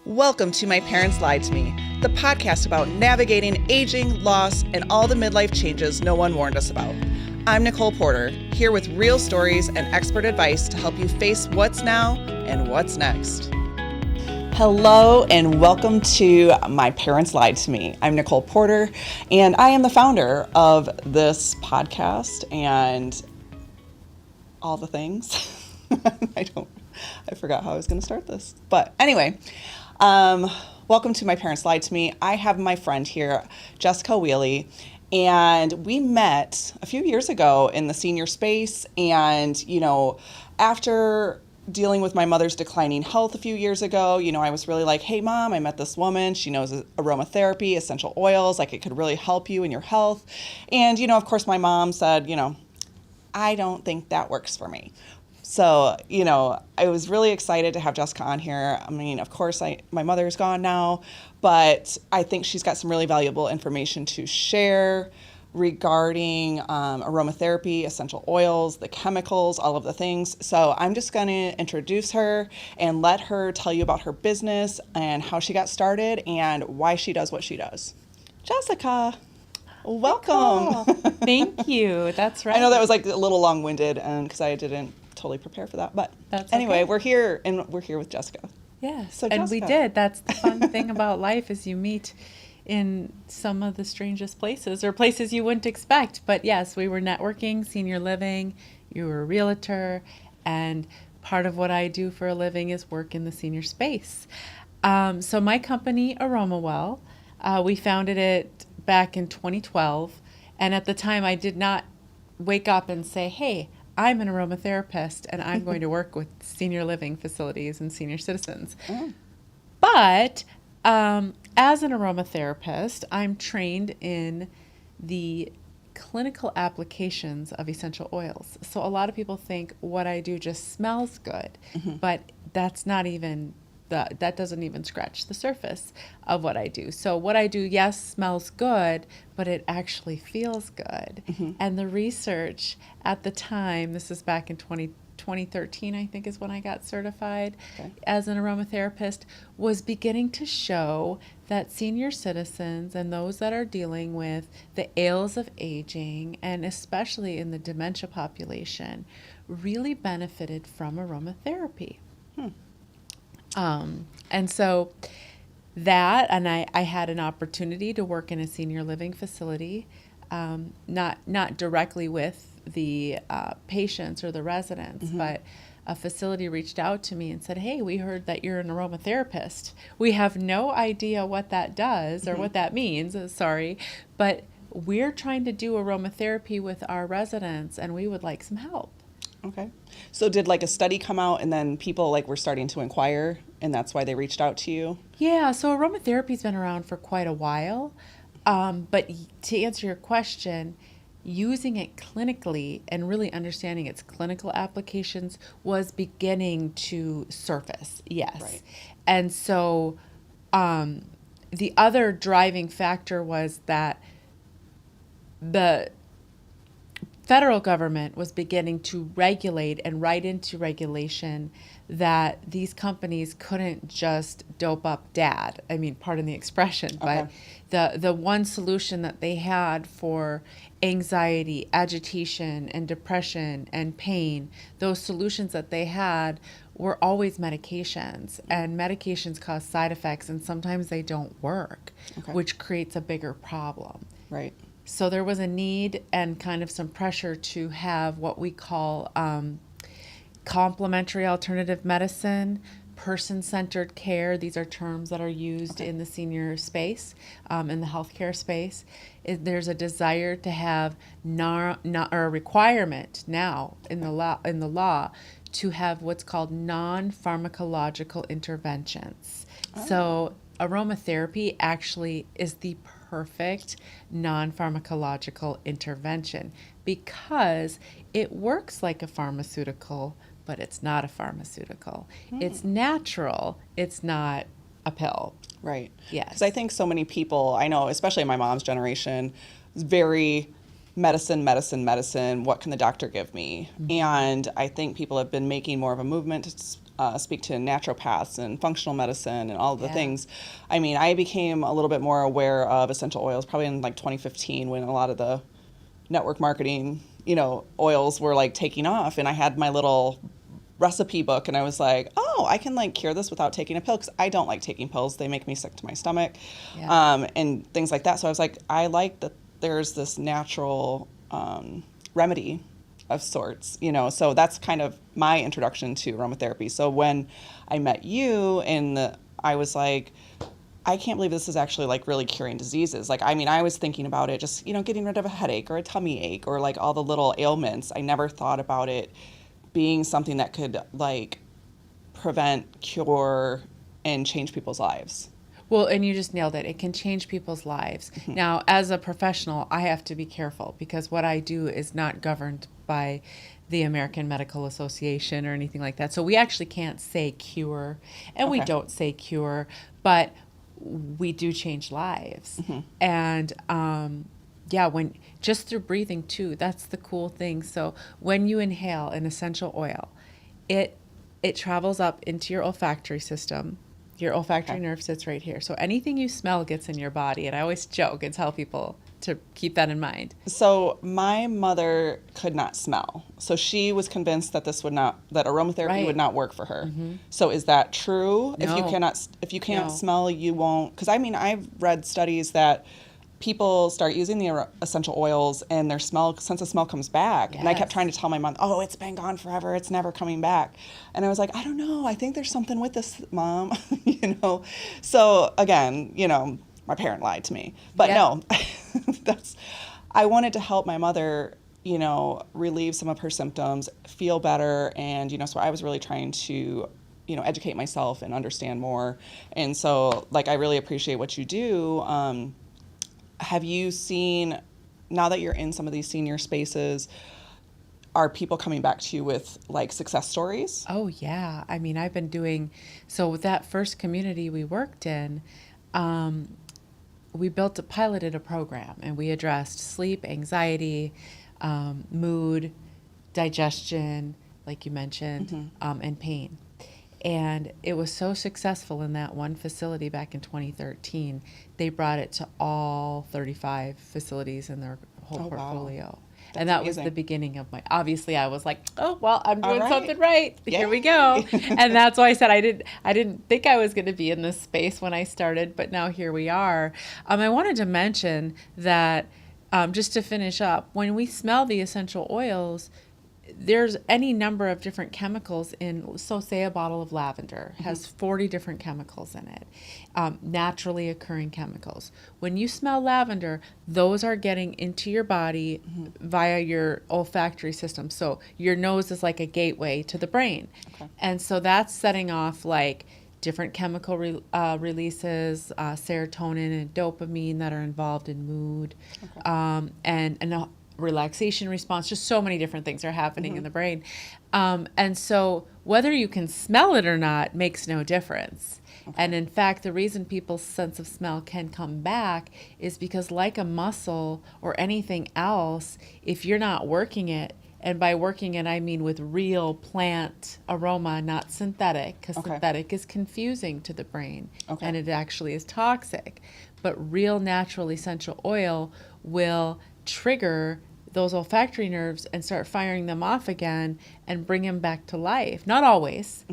Welcome to My Parents Lied to Me, the podcast about navigating aging, loss, and all the midlife changes no one warned us about. I'm Nicole Porter, here with real stories and expert advice to help you face what's now and what's next. Hello and welcome to My Parents Lied to Me. I'm Nicole Porter and I am the founder of this podcast and all the things. I forgot how I was going to start this. But anyway, welcome to My Parents Lied to Me. I have my friend here, Jessica Wiehle, and we met a few years ago in the senior space. And, after dealing with my mother's declining health a few years ago, I was really like, hey, Mom, I met this woman. She knows aromatherapy, essential oils, like it could really help you in your health. And, of course, my mom said, I don't think that works for me. So, I was really excited to have Jessica on here. I mean, of course, my mother is gone now, but I think she's got some really valuable information to share regarding aromatherapy, essential oils, the chemicals, all of the things. So I'm just going to introduce her and let her tell you about her business and how she got started and why she does what she does. Jessica, welcome. Thank you. That's right. I know that was like a little long-winded because I didn't totally prepare for that, but anyway, we're here with Jessica. Yeah, so and Jessica. We did. That's the fun thing about life is you meet in some of the strangest places or places you wouldn't expect. But yes, we were networking, senior living, you were a realtor, and part of what I do for a living is work in the senior space. So my company, Aromawell, we founded it back in 2012, and at the time I did not wake up and say, hey, I'm an aromatherapist and I'm going to work with senior living facilities and senior citizens. Oh. But as an aromatherapist, I'm trained in the clinical applications of essential oils. So a lot of people think what I do just smells good, but that's not even that doesn't even scratch the surface of what I do. So what I do, yes, smells good, but it actually feels good. And the research at the time, this is back in 2013, I think is when I got certified as an aromatherapist, was beginning to show that senior citizens and those that are dealing with the ails of aging, and especially in the dementia population, really benefited from aromatherapy. And so that, and I had an opportunity to work in a senior living facility, not directly with the patients or the residents, but a facility reached out to me and said, hey, we heard that you're an aromatherapist. We have no idea what that does or what that means, but we're trying to do aromatherapy with our residents and we would like some help. Okay. So did like a study come out and then people were starting to inquire and that's why they reached out to you? Yeah, so aromatherapy's been around for quite a while. But to answer your question, using it clinically and really understanding its clinical applications was beginning to surface, yes. Right. And so the other driving factor was that the federal government was beginning to regulate and write into regulation that these companies couldn't just dope up dad. I mean, pardon the expression, but the one solution that they had for anxiety, agitation, and depression and pain, those solutions that they had were always medications, and medications cause side effects, and sometimes they don't work, which creates a bigger problem. Right. So there was a need and kind of some pressure to have what we call complementary alternative medicine, person-centered care. These are terms that are used in the senior space, in the healthcare space. There's a desire to have or a requirement now in the law to have what's called non-pharmacological interventions. So aromatherapy actually is the perfect non-pharmacological intervention because it works like a pharmaceutical, but it's not a pharmaceutical. It's natural. It's not a pill. Right. Yes. Because I think so many people, I know, especially my mom's generation, is very medicine. What can the doctor give me? And I think people have been making more of a movement speak to naturopaths and functional medicine and all of the things. I mean, I became a little bit more aware of essential oils probably in like 2015 when a lot of the network marketing, oils were like taking off, and I had my little recipe book, and I was like, oh, I can like cure this without taking a pill, because I don't like taking pills. They make me sick to my stomach, and things like that. So I was like, I like that there's this natural remedy of sorts, so that's kind of my introduction to aromatherapy. So when I met you, I was like, I can't believe this is actually like really curing diseases. Like, I mean, I was thinking about it just, getting rid of a headache or a tummy ache or like all the little ailments. I never thought about it being something that could like prevent, cure, and change people's lives. Well, and you just nailed it. It can change people's lives. Mm-hmm. Now, as a professional, I have to be careful because what I do is not governed by the American Medical Association or anything like that. So we actually can't say cure, and we don't say cure, but we do change lives. Mm-hmm. And when just through breathing too, that's the cool thing. So when you inhale an essential oil, it travels up into your olfactory system. Your olfactory nerve sits right here. So anything you smell gets in your body. And I always joke and tell people to keep that in mind. So my mother could not smell. So she was convinced that that aromatherapy would not work for her. Mm-hmm. So is that true? No. If you can't smell, you won't. Because I mean, I've read studies that people start using the essential oils and their sense of smell comes back. Yes. And I kept trying to tell my mom, oh, it's been gone forever. It's never coming back. And I was like, I don't know. I think there's something with this, Mom. So again, my parent lied to me. But no, I wanted to help my mother, relieve some of her symptoms, feel better. And, so I was really trying to, educate myself and understand more. And so like, I really appreciate what you do. Have you seen, now that you're in some of these senior spaces, are people coming back to you with like success stories? Oh yeah. I mean, I've been doing, so with that first community we worked in, we piloted a program, and we addressed sleep, anxiety, mood, digestion, like you mentioned, and pain. And it was so successful in that one facility back in 2013. They brought it to all 35 facilities in their whole portfolio. Wow. And that amazing. Was the beginning of obviously I was like, oh, well, I'm doing something right. Yay. Here we go. And that's why I said I didn't think I was going to be in this space when I started, but now here we are. I wanted to mention that just to finish up, when we smell the essential oils, there's any number of different chemicals in, so say a bottle of lavender has 40 different chemicals in it, naturally occurring chemicals. When you smell lavender, those are getting into your body via your olfactory system. So your nose is like a gateway to the brain. Okay. And so that's setting off like different chemical releases, serotonin and dopamine that are involved in mood, and a relaxation response. Just so many different things are happening in the brain. And so whether you can smell it or not makes no difference. Okay. And in fact, the reason people's sense of smell can come back is because, like a muscle or anything else, if you're not working it, and by working it, I mean with real plant aroma, not synthetic, because synthetic is confusing to the brain, and it actually is toxic. But real natural essential oil will trigger those olfactory nerves and start firing them off again and bring them back to life. Not always,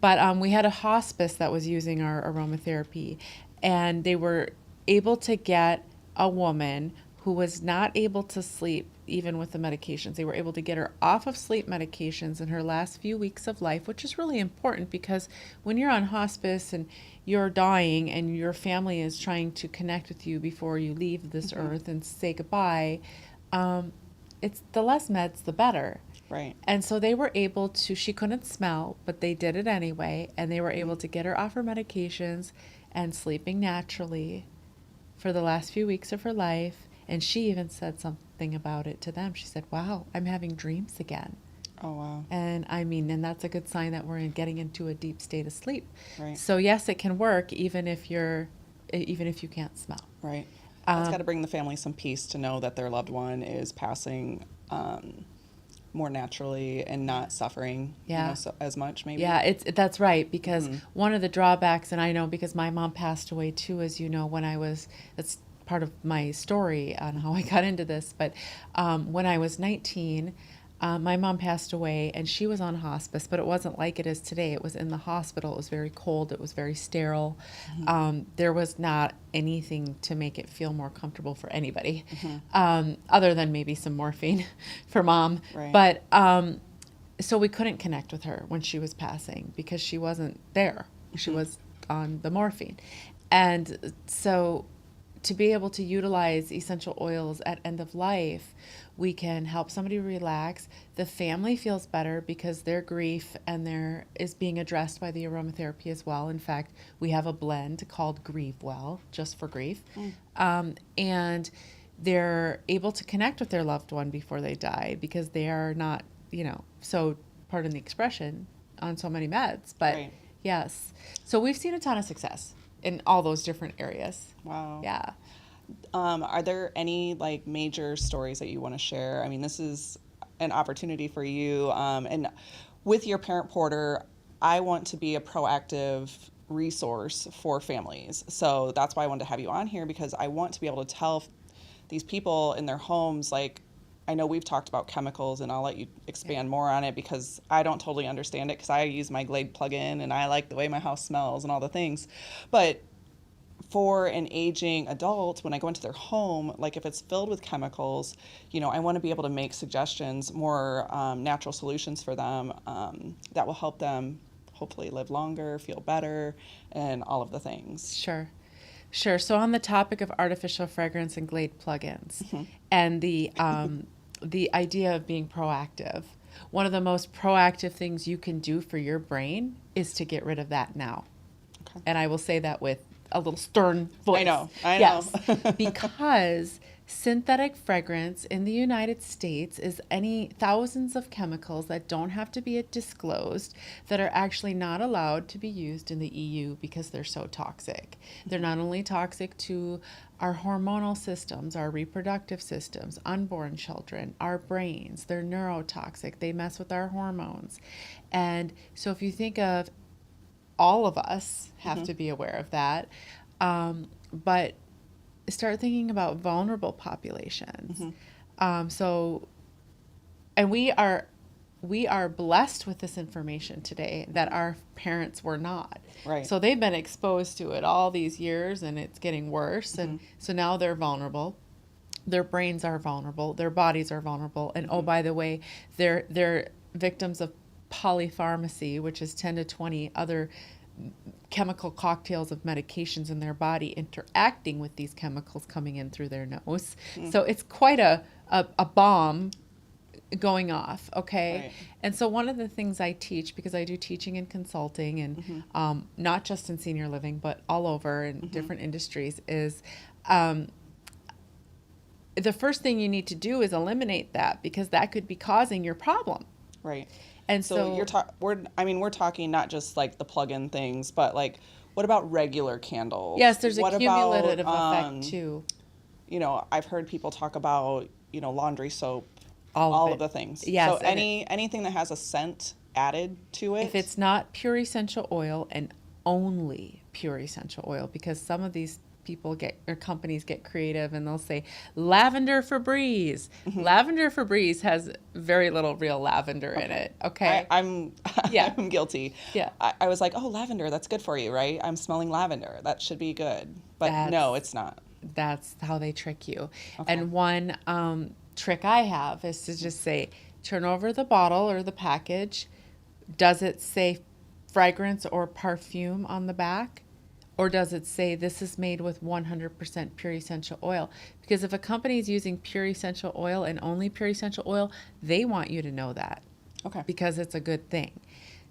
but we had a hospice that was using our aromatherapy, and they were able to get a woman who was not able to sleep even with the medications. They were able to get her off of sleep medications in her last few weeks of life, which is really important because when you're on hospice and you're dying and your family is trying to connect with you before you leave this earth and say goodbye, it's the less meds, the better. Right. And so they were able to, she couldn't smell, but they did it anyway, and they were able to get her off her medications and sleeping naturally for the last few weeks of her life. And she even said something about it to them. She said, wow, I'm having dreams again. Oh, wow. And I mean, and that's a good sign that we're getting into a deep state of sleep. Right. So yes, it can work even if you can't smell. Right. It's got to bring the family some peace to know that their loved one is passing more naturally and not suffering, so, as much maybe. Yeah, that's right, because one of the drawbacks, and I know because my mom passed away too, as you know, that's part of my story on how I got into this, but when I was 19, my mom passed away, and she was on hospice, but it wasn't like it is today. It was in the hospital. It was very cold. It was very sterile. There was not anything to make it feel more comfortable for anybody, other than maybe some morphine for mom. Right. But so we couldn't connect with her when she was passing because she wasn't there. She was on the morphine. And so to be able to utilize essential oils at end of life, we can help somebody relax. The family feels better because their grief is being addressed by the aromatherapy as well. In fact, we have a blend called Grievewell, just for grief. And they're able to connect with their loved one before they die because they are not, so, pardon the expression, on so many meds. But right. Yes. So we've seen a ton of success in all those different areas. Wow. Yeah. Are there any major stories that you want to share? I mean, this is an opportunity for you. And with your parent porter, I want to be a proactive resource for families. So that's why I wanted to have you on here, because I want to be able to tell these people in their homes, I know we've talked about chemicals, and I'll let you expand more on it because I don't totally understand it, because I use my Glade plug-in and I like the way my house smells and all the things. But for an aging adult, when I go into their home, if it's filled with chemicals, I want to be able to make suggestions, more natural solutions for them that will help them hopefully live longer, feel better, and all of the things. Sure. So on the topic of artificial fragrance and Glade plugins, and the idea of being proactive, one of the most proactive things you can do for your brain is to get rid of that now. Okay. And I will say that with a little stern voice. I know. Yes, because synthetic fragrance in the United States is thousands of chemicals that don't have to be disclosed, that are actually not allowed to be used in the EU because they're so toxic. They're not only toxic to our hormonal systems, our reproductive systems, unborn children, our brains, they're neurotoxic. They mess with our hormones. And so if you think of, all of us have to be aware of that. But start thinking about vulnerable populations. And we are blessed with this information today that our parents were not. Right. So they've been exposed to it all these years, and it's getting worse. And so now they're vulnerable. Their brains are vulnerable. Their bodies are vulnerable. And oh, by the way, they're victims of polypharmacy, which is 10 to 20 other chemical cocktails of medications in their body interacting with these chemicals coming in through their nose. So it's quite a bomb going off, okay? Right. And so one of the things I teach, because I do teaching and consulting, and not just in senior living, but all over in different industries, is the first thing you need to do is eliminate that, because that could be causing your problem. Right. And so we're talking not just the plug-in things, but what about regular candles? Yes, there's what a cumulative about, effect too. I've heard people talk about laundry soap, all of the things. Yes. So anything that has a scent added to it. If it's not pure essential oil, and only pure essential oil, because some of these companies get creative and they'll say lavender Febreze. Lavender Febreze has very little real lavender in it. Okay. I'm guilty. Yeah. I was like, oh, lavender, that's good for you, right? I'm smelling lavender. That should be good. But no, it's not. That's how they trick you. Okay. And one trick I have is to just say, turn over the bottle or the package. Does it say fragrance or perfume on the back? Or does it say this is made with 100% pure essential oil? Because if a company is using pure essential oil and only pure essential oil, they want you to know that. Okay. Because it's a good thing.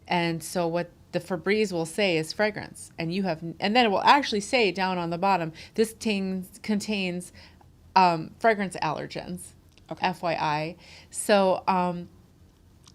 And so what the Febreze will say is fragrance. And then it will actually say down on the bottom, this contains fragrance allergens. Okay. FYI. So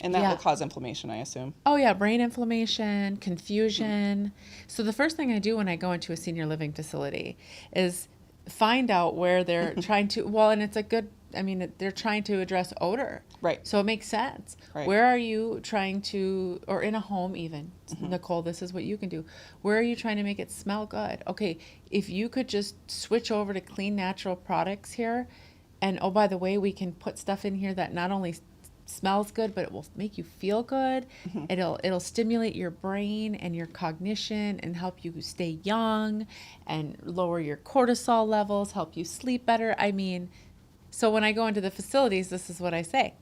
and that will cause inflammation, I assume. Oh, yeah. Brain inflammation, confusion. So the first thing I do when I go into a senior living facility is find out where they're trying to, well, and it's a good, I mean, they're trying to address odor. Right. So it makes sense. Right. Where are you trying to, or in a home even, Nicole, this is what you can do. Where are you trying to make it smell good? Okay, if you could just switch over to clean natural products here, and oh, by the way, we can put stuff in here that not only smells good, but it will make you feel good. It'll stimulate your brain and your cognition and help you stay young and lower your cortisol levels, help you sleep better. I mean, so when I go into the facilities, this is what I say.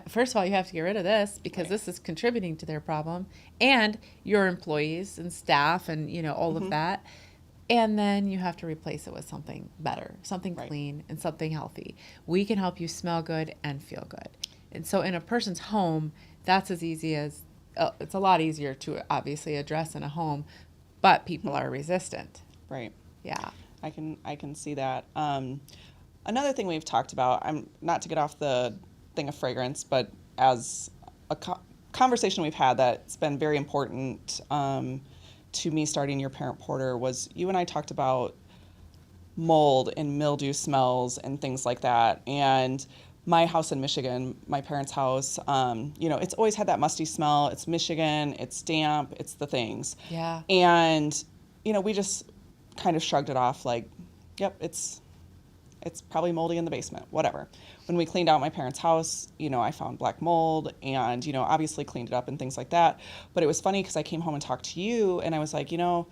First of all, you have to get rid of this because this is contributing to their problem, and your employees and staff and, you know, all of that. And then you have to replace it with something better, something clean and something healthy. We can help you smell good and feel good. And so in a person's home, that's as easy as, it's a lot easier to obviously address in a home, but people are resistant. Right. Yeah. I can see that. Another thing we've talked about, I'm not to get off the thing of fragrance, but as a conversation we've had that's been very important to me starting Your Parent Porter was you and I talked about mold and mildew smells and things like that. And my house in Michigan, my parents' house, you know, it's always had that musty smell. It's Michigan, it's damp, it's the things. Yeah. And, you know, we just kind of shrugged it off like, yep, it's probably moldy in the basement, whatever. When we cleaned out my parents' house, you know, I found black mold and, you know, obviously cleaned it up and things like that. But it was funny because I came home and talked to you and I was like, you know,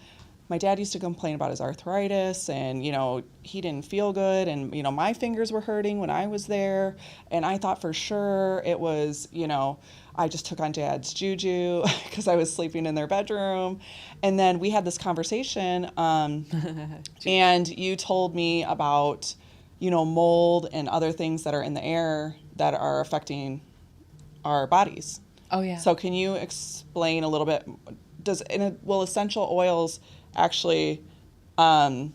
my dad used to complain about his arthritis and, you know, he didn't feel good and, you know, my fingers were hurting when I was there. And I thought for sure it was, you know, I just took on Dad's juju because I was sleeping in their bedroom. And then we had this conversation and you told me about, you know, mold and other things that are in the air that are affecting our bodies. Oh, yeah. So can you explain a little bit, will essential oils actually help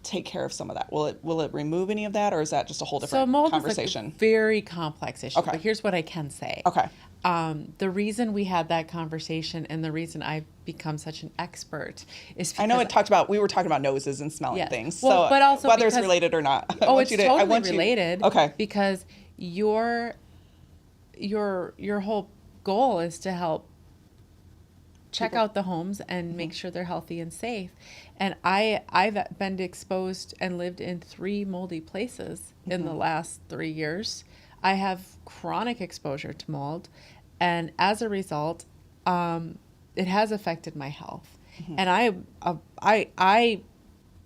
take care of some of that? Will it remove any of that, or is that just a whole different conversation? So mold is a very complex issue, Okay. but here's what I can say. Okay. The reason we had that conversation and the reason I've become such an expert is because I know we were talking about noses and smelling things. Well, so but also whether it's because- related or not. Oh, it's totally related. Okay. Because your whole goal is to help check out the homes and make sure they're healthy and safe. And I've been exposed and lived in 3 moldy places in the last 3 years. I have chronic exposure to mold, and as a result, it has affected my health. And I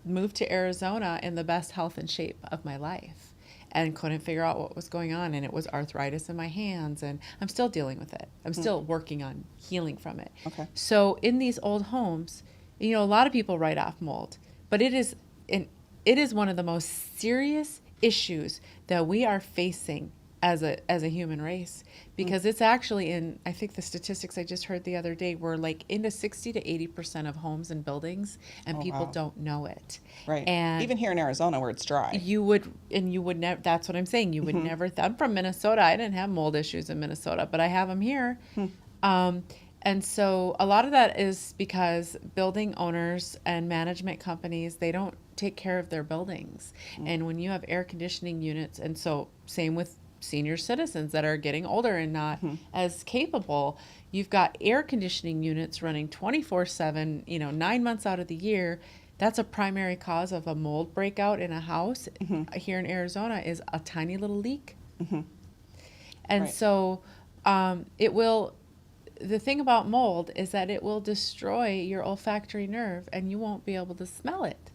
moved to Arizona in the best health and shape of my life, and couldn't figure out what was going on. And it was arthritis in my hands, and I'm still dealing with it. I'm still working on healing from it. Okay. So in these old homes, you know, a lot of people write off mold, but it is one of the most serious issues that we are facing as a human race, because it's actually in, I think the statistics I just heard the other day were like into 60 to 80% of homes and buildings, and people don't know it. Right. And even here in Arizona where it's dry. you would never, that's what I'm saying. You would never, I'm from Minnesota. I didn't have mold issues in Minnesota, but I have them here. And so a lot of that is because building owners and management companies, they don't take care of their buildings. And when you have air conditioning units, and so same with senior citizens that are getting older and not as capable, you've got air conditioning units running 24/7, you know, 9 months out of the year. That's a primary cause of a mold breakout in a house here in Arizona, is a tiny little leak. And so the thing about mold is that it will destroy your olfactory nerve and you won't be able to smell it.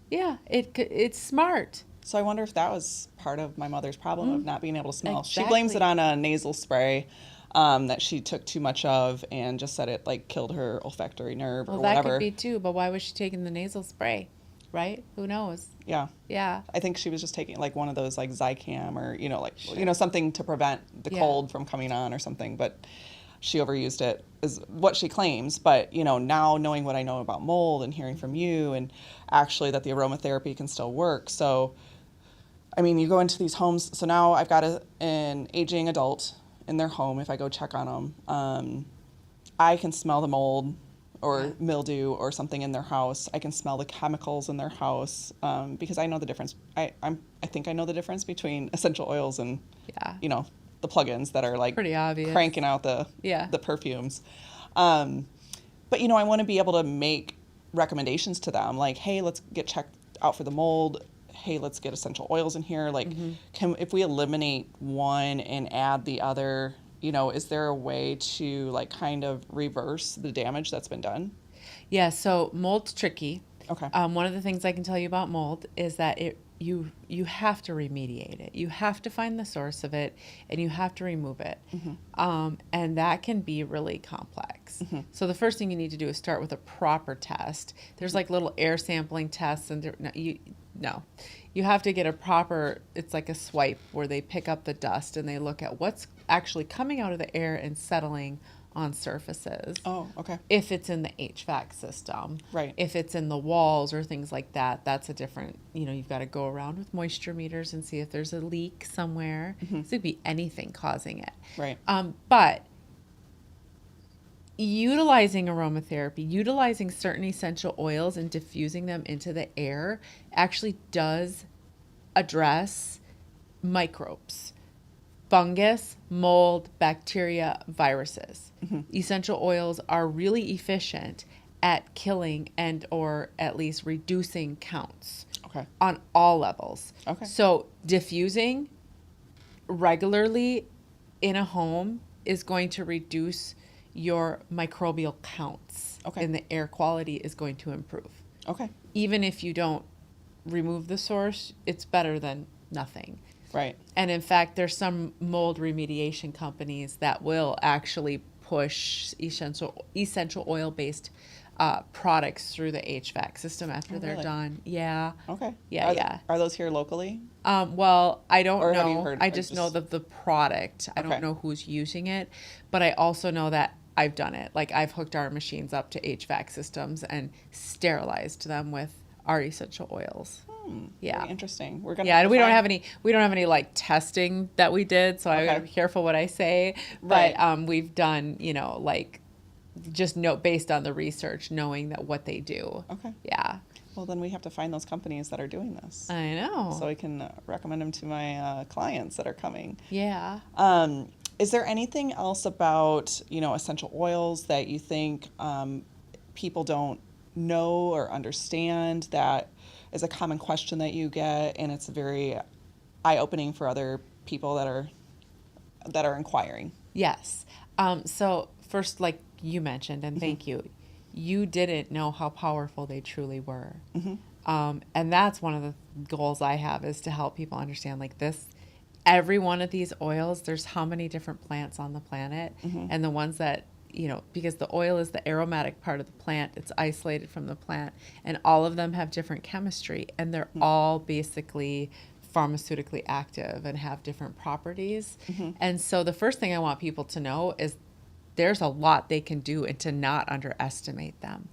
Yeah, it's smart. So I wonder if that was part of my mother's problem of not being able to smell. Exactly. She blames it on a nasal spray that she took too much of and just said it like killed her olfactory nerve or whatever. Well, that could be too, but why was she taking the nasal spray, right? Who knows? Yeah. Yeah. I think she was just taking like one of those like Zicam or, you know, like, you know, something to prevent the cold from coming on or something. But she overused it is what she claims. But, you know, now knowing what I know about mold and hearing from you and actually that the aromatherapy can still work. So, I mean, you go into these homes. So now I've got an aging adult in their home. If I go check on them, I can smell the mold or mildew or something in their house. I can smell the chemicals in their house because I know the difference. I think I know the difference between essential oils and, the plugins that are like pretty obvious, cranking out the perfumes. But, I want to be able to make recommendations to them like, hey, let's get checked out for the mold. Hey, let's get essential oils in here. Like, if we eliminate one and add the other, is there a way to like kind of reverse the damage that's been done? Yeah, so mold's tricky. Okay. One of the things I can tell you about mold is that you have to remediate it. You have to find the source of it, and you have to remove it. And that can be really complex. So the first thing you need to do is start with a proper test. There's like little air sampling tests, and you have to get a proper, it's like a swipe where they pick up the dust and they look at what's actually coming out of the air and settling on surfaces. Oh, okay. If it's in the HVAC system. Right. If it's in the walls or things like that, that's a different, you've got to go around with moisture meters and see if there's a leak somewhere. So it could be anything causing it. Right. But utilizing aromatherapy, utilizing certain essential oils and diffusing them into the air actually does address microbes. Fungus, mold, bacteria, viruses. Essential oils are really efficient at killing and or at least reducing counts on all levels. So diffusing regularly in a home is going to reduce your microbial counts, and the air quality is going to improve. Even if you don't remove the source, it's better than nothing. Right. And in fact, there's some mold remediation companies that will actually push essential oil-based products through the HVAC system after they're done. Yeah. Okay. Yeah. Are those here locally? Well, I don't Or know. have you heard, I just know the product. I don't know who's using it, but I also know that I've done it. Like I've hooked our machines up to HVAC systems and sterilized them with our essential oils. Yeah. Very interesting. We're gonna. Yeah, we don't have any like testing that we did, so I gotta be careful what I say. But we've done, like just based on the research, knowing that what they do. Yeah. Well, then we have to find those companies that are doing this. I know. So I can recommend them to my clients that are coming. Yeah. Is there anything else about, essential oils that you think people don't know or understand that is a common question that you get, and it's very eye-opening for other people that are inquiring? Yes. So first, like you mentioned, and thank you, you didn't know how powerful they truly were. And that's one of the goals I have, is to help people understand like this. Every one of these oils, there's how many different plants on the planet, and the ones that, because the oil is the aromatic part of the plant, it's isolated from the plant, and all of them have different chemistry, and they're all basically pharmaceutically active and have different properties. And so the first thing I want people to know is there's a lot they can do, and to not underestimate them.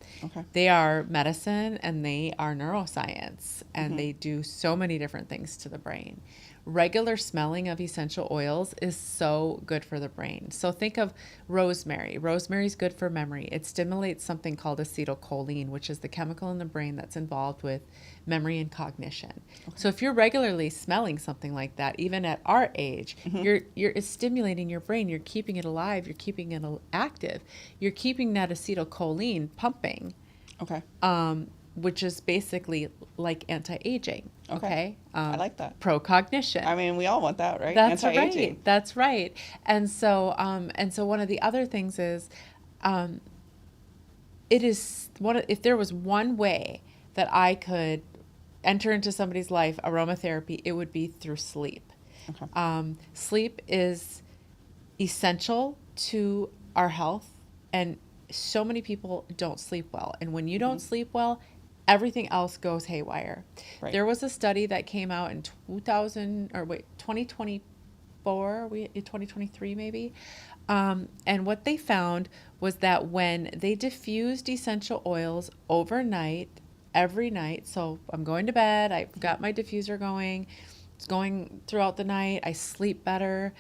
They are medicine and they are neuroscience, and they do so many different things to the brain. Regular smelling of essential oils is so good for the brain. So think of rosemary. Rosemary is good for memory. It stimulates something called acetylcholine, which is the chemical in the brain that's involved with memory and cognition. So if you're regularly smelling something like that, even at our age, it's stimulating your brain. You're keeping it alive. You're keeping it active. You're keeping that acetylcholine pumping. Which is basically like anti-aging. I like that. Pro-cognition. I mean, we all want that, right? That's Anti-aging. right. That's right. And so one of the other things is, if there was one way that I could enter into somebody's life, aromatherapy, it would be through sleep. Sleep is essential to our health, and so many people don't sleep well. And when you don't sleep well, everything else goes haywire. There was a study that came out in 2023 maybe. And what they found was that when they diffused essential oils overnight, every night, so I'm going to bed, I've got my diffuser going, it's going throughout the night, I sleep better.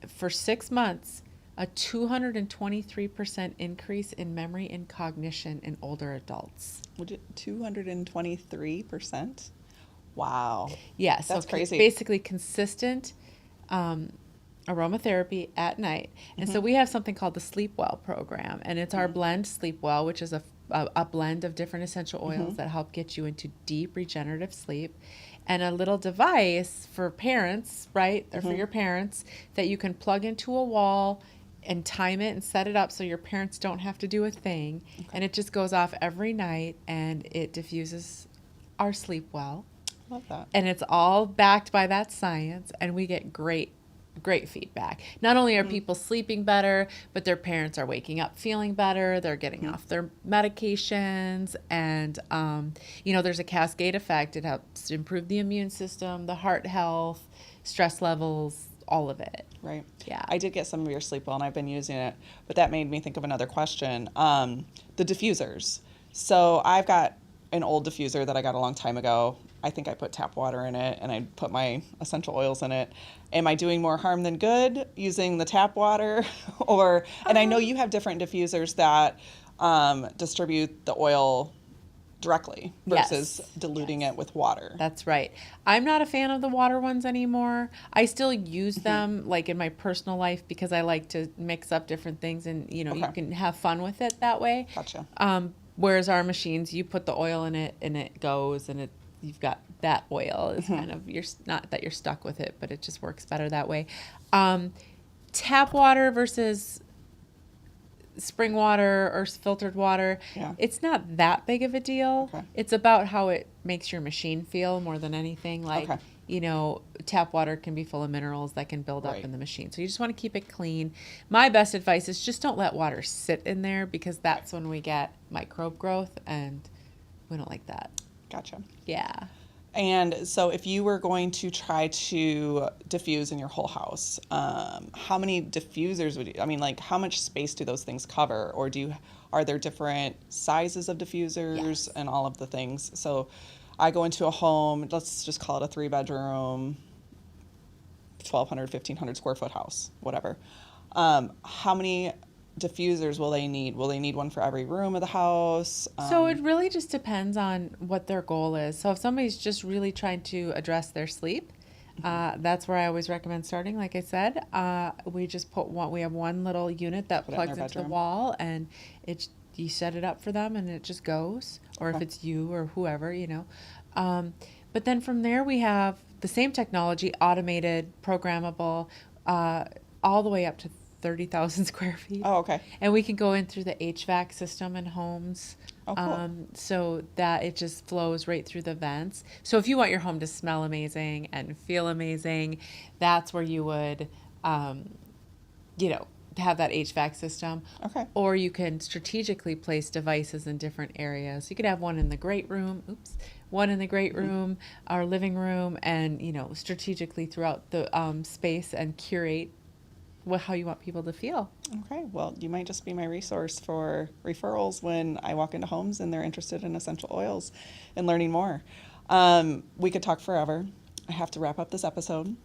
For 6 months, a 223% increase in memory and cognition in older adults. 223%? Wow. Yeah, so that's crazy. Basically consistent aromatherapy at night. And so we have something called the Sleep Well program, and it's our blend Sleep Well, which is a blend of different essential oils that help get you into deep regenerative sleep, and a little device for parents, right? Or for your parents, that you can plug into a wall and time it and set it up so your parents don't have to do a thing. And it just goes off every night, and it diffuses our sleep well. Love that. And it's all backed by that science, and we get great feedback. Not only are people sleeping better, but their parents are waking up feeling better. They're getting off their medications, and there's a cascade effect. It helps improve the immune system, the heart health, stress levels, all of it. Right. Yeah. I did get some of your Sleep Well, and I've been using it, but that made me think of another question. The diffusers. So I've got an old diffuser that I got a long time ago. I think I put tap water in it, and I put my essential oils in it. Am I doing more harm than good using the tap water? And I know you have different diffusers that distribute the oil directly versus diluting it with water. That's right. I'm not a fan of the water ones anymore. I still use them like in my personal life because I like to mix up different things, and you can have fun with it that way. Gotcha. Whereas our machines, you put the oil in it and it goes, and you've got that oil. It's kind of, you're not that you're stuck with it, but it just works better that way. Tap water versus spring water or filtered water, it's not that big of a deal. Okay. It's about how it makes your machine feel more than anything. Like, tap water can be full of minerals that can build up in the machine. So you just want to keep it clean. My best advice is just don't let water sit in there, because that's when we get microbe growth, and we don't like that. Gotcha. Yeah. And so if you were going to try to diffuse in your whole house, how many diffusers would you, how much space do those things cover? Or are there different sizes of diffusers and all of the things? So I go into a home, let's just call it a 3-bedroom, 1,200, 1,500 square foot house, whatever. How many diffusers will they need? Will they need one for every room of the house? So it really just depends on what their goal is. So if somebody's just really trying to address their sleep, that's where I always recommend starting. Like I said, we just we have one little unit that plugs into the wall, and you set it up for them, and it just goes. Or if it's you or whoever, But then from there we have the same technology, automated, programmable, all the way up to 30,000 square feet. Oh, okay. And we can go in through the HVAC system in homes. Oh, cool. So that it just flows right through the vents. So if you want your home to smell amazing and feel amazing, that's where you would, have that HVAC system. Okay. Or you can strategically place devices in different areas. You could have one in the great room, our living room, and, strategically throughout the space, and curate how you want people to feel. Okay, well, you might just be my resource for referrals when I walk into homes and they're interested in essential oils and learning more. We could talk forever. I have to wrap up this episode.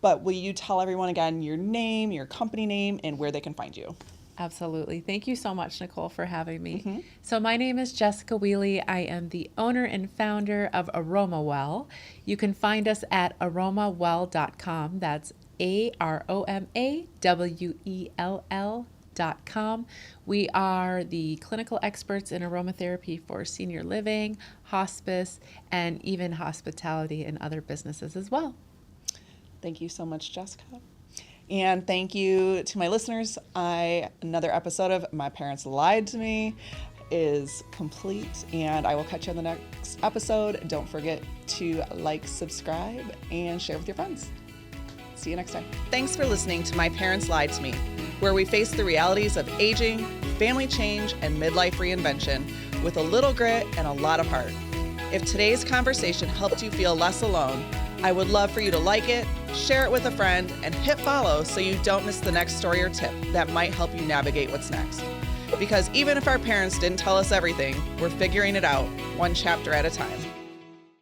But will you tell everyone again your name, your company name, and where they can find you? Absolutely. Thank you so much, Nicole, for having me. So my name is Jessica Wiehle. I am the owner and founder of Aromawell. You can find us at aromatherapy.com. That's AROMAWELL.com. We are the clinical experts in aromatherapy for senior living, hospice, and even hospitality and other businesses as well. Thank you so much, Jessica. And thank you to my listeners. Another episode of My Parents Lied to Me is complete, and I will catch you on the next episode. Don't forget to like, subscribe, and share with your friends. See you next time. Thanks for listening to My Parents Lied to Me, where we face the realities of aging, family change, and midlife reinvention with a little grit and a lot of heart. If today's conversation helped you feel less alone, I would love for you to like it, share it with a friend, and hit follow so you don't miss the next story or tip that might help you navigate what's next. Because even if our parents didn't tell us everything, we're figuring it out one chapter at a time.